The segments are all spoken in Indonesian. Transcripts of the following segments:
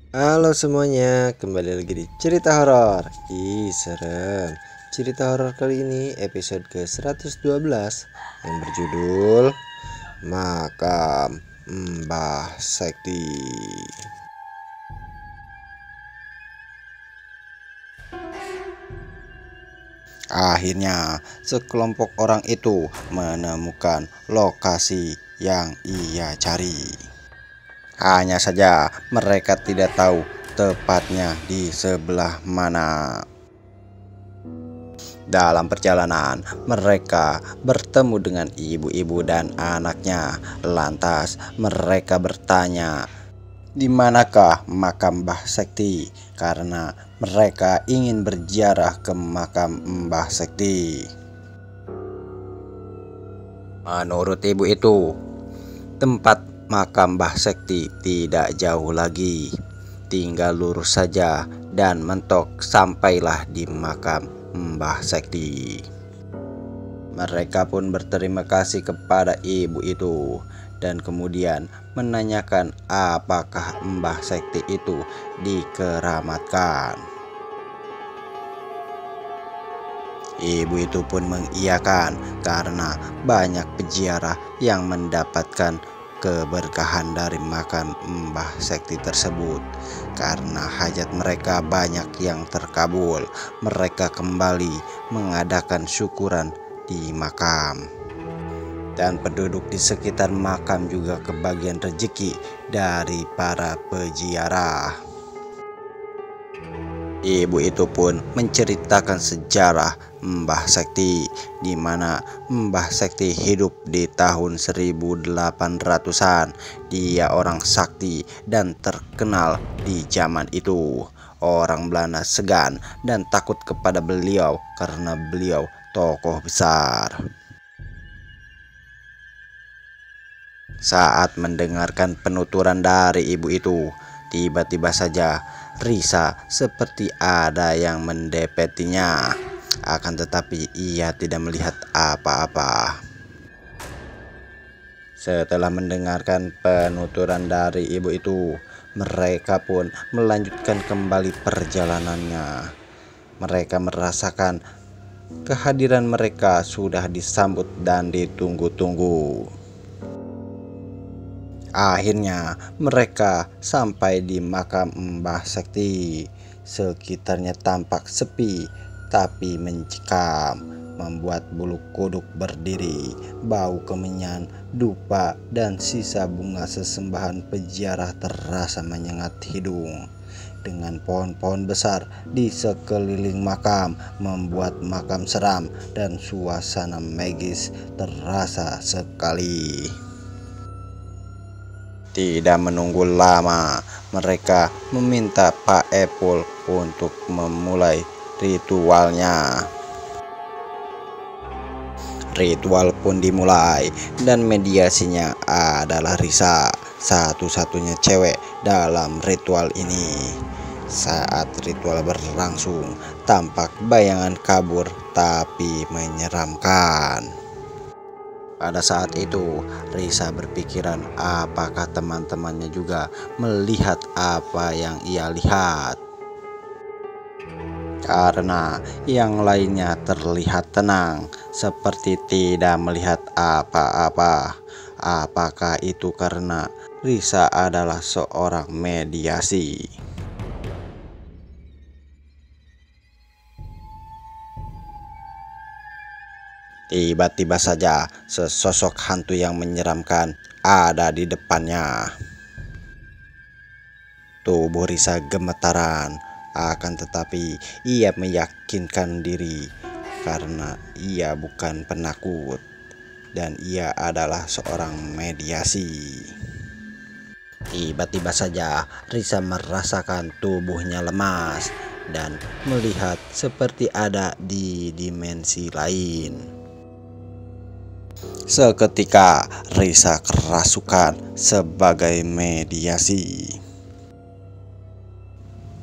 Halo semuanya, kembali lagi di cerita horor. Ih, serem. Cerita horor kali ini episode ke-112 yang berjudul Makam Mbah Sekti. Akhirnya, sekelompok orang itu menemukan lokasi yang ia cari. Hanya saja mereka tidak tahu tepatnya di sebelah mana. Dalam perjalanan, mereka bertemu dengan ibu-ibu dan anaknya. Lantas mereka bertanya, di manakah makam Mbah Sekti? Karena mereka ingin berziarah ke makam Mbah Sekti. Menurut ibu itu, tempat makam Mbah Sekti tidak jauh lagi. Tinggal lurus saja dan mentok sampailah di makam Mbah Sekti. Mereka pun berterima kasih kepada ibu itu dan kemudian menanyakan apakah Mbah Sekti itu dikeramatkan. Ibu itu pun mengiyakan karena banyak peziarah yang mendapatkan keberkahan dari makam Mbah Sekti tersebut. Karena hajat mereka banyak yang terkabul, mereka kembali mengadakan syukuran di makam. Dan penduduk di sekitar makam juga kebagian rezeki dari para peziarah. Ibu itu pun menceritakan sejarah Mbah Sekti, di mana Mbah Sekti hidup di tahun 1800-an. Dia orang sakti dan terkenal di zaman itu. Orang Belanda segan dan takut kepada beliau karena beliau tokoh besar. Saat mendengarkan penuturan dari ibu itu, tiba-tiba saja Risa seperti ada yang mendepetinya. Akan tetapi ia tidak melihat apa-apa. Setelah mendengarkan penuturan dari ibu itu, mereka pun melanjutkan kembali perjalanannya. Mereka merasakan kehadiran mereka sudah disambut dan ditunggu-tunggu. Akhirnya mereka sampai di makam Mbah Sekti. Sekitarnya tampak sepi tapi mencekam, membuat bulu kuduk berdiri. Bau kemenyan, dupa, dan sisa bunga sesembahan peziarah terasa menyengat hidung. Dengan pohon-pohon besar di sekeliling makam membuat makam seram dan suasana magis terasa sekali. Tidak menunggu lama, mereka meminta Pak Epul untuk memulai ritualnya. Ritual pun dimulai dan mediasinya adalah Risa, satu-satunya cewek dalam ritual ini. Saat ritual berlangsung, tampak bayangan kabur tapi menyeramkan. Pada saat itu, Risa berpikiran apakah teman-temannya juga melihat apa yang ia lihat. Karena yang lainnya terlihat tenang, seperti tidak melihat apa-apa. Apakah itu karena Risa adalah seorang mediasi? Tiba-tiba saja sesosok hantu yang menyeramkan ada di depannya. Tubuh Risa gemetaran, akan tetapi ia meyakinkan diri karena ia bukan penakut dan ia adalah seorang mediasi. Tiba-tiba saja Risa merasakan tubuhnya lemas dan melihat seperti ada di dimensi lain. Seketika Risa kerasukan sebagai mediasi.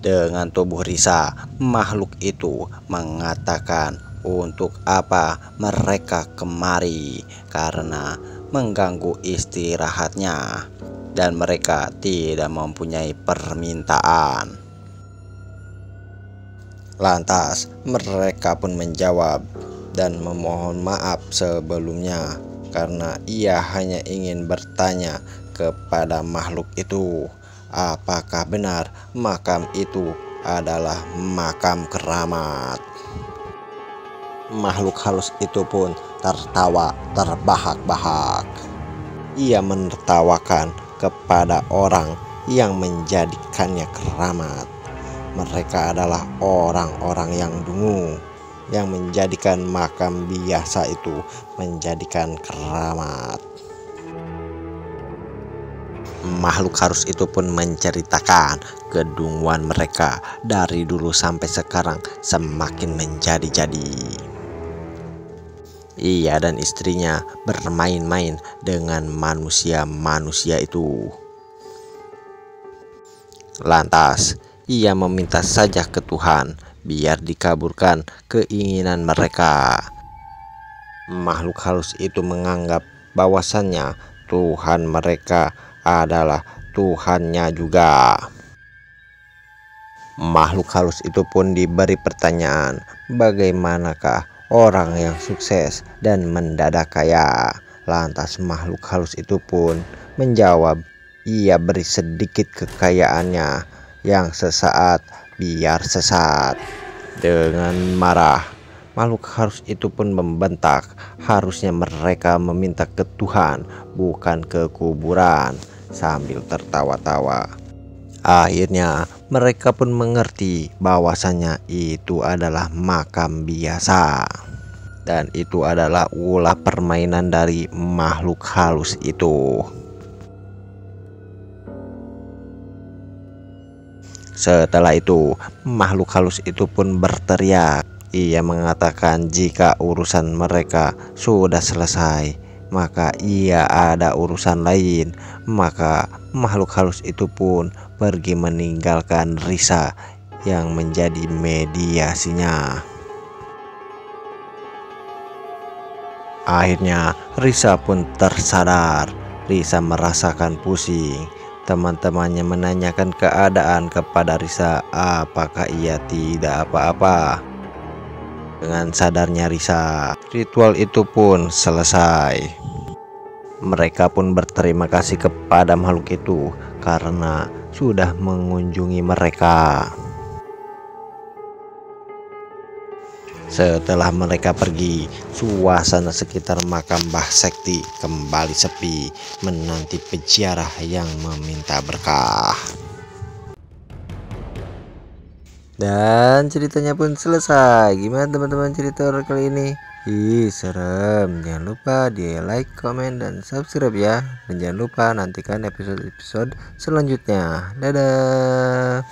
Dengan tubuh Risa, makhluk itu mengatakan untuk apa mereka kemari, karena mengganggu istirahatnya. dan mereka tidak mempunyai permintaan. Lantas mereka pun menjawab dan memohon maaf sebelumnya, karena ia hanya ingin bertanya kepada makhluk itu, apakah benar makam itu adalah makam keramat. Makhluk halus itu pun tertawa terbahak-bahak. Ia menertawakan kepada orang yang menjadikannya keramat. Mereka adalah orang-orang yang dungu, yang menjadikan makam biasa itu menjadikan keramat. Makhluk halus itu pun menceritakan kedunguan mereka dari dulu sampai sekarang semakin menjadi-jadi. Ia dan istrinya bermain-main dengan manusia-manusia itu. Lantas ia meminta saja ke Tuhan biar dikabulkan keinginan mereka. Makhluk halus itu menganggap bahwasannya Tuhan mereka adalah Tuhannya juga. Makhluk halus itu pun diberi pertanyaan, bagaimanakah orang yang sukses dan mendadak kaya? Lantas makhluk halus itu pun menjawab, ia beri sedikit kekayaannya yang sesaat biar sesat. Dengan marah, makhluk halus itu pun membentak, harusnya mereka meminta ke Tuhan, bukan ke kuburan. Sambil tertawa-tawa, akhirnya mereka pun mengerti bahwasannya itu adalah makam biasa, dan itu adalah ulah permainan dari makhluk halus itu. Setelah itu, makhluk halus itu pun berteriak. Ia mengatakan jika urusan mereka sudah selesai, maka ia ada urusan lain. Maka makhluk halus itu pun pergi meninggalkan Risa yang menjadi mediasinya. Akhirnya Risa pun tersadar. Risa merasakan pusing. Teman-temannya menanyakan keadaan kepada Risa, apakah ia tidak apa-apa. Dengan sadarnya Risa, ritual itu pun selesai. Mereka pun berterima kasih kepada makhluk itu karena sudah mengunjungi mereka. Setelah mereka pergi, suasana sekitar makam Mbah Sekti kembali sepi, menanti peziarah yang meminta berkah. Dan ceritanya pun selesai. Gimana teman-teman cerita horor kali ini? Ih, serem. Jangan lupa di like, komen, dan subscribe ya. Dan jangan lupa nantikan episode-episode selanjutnya. Dadah.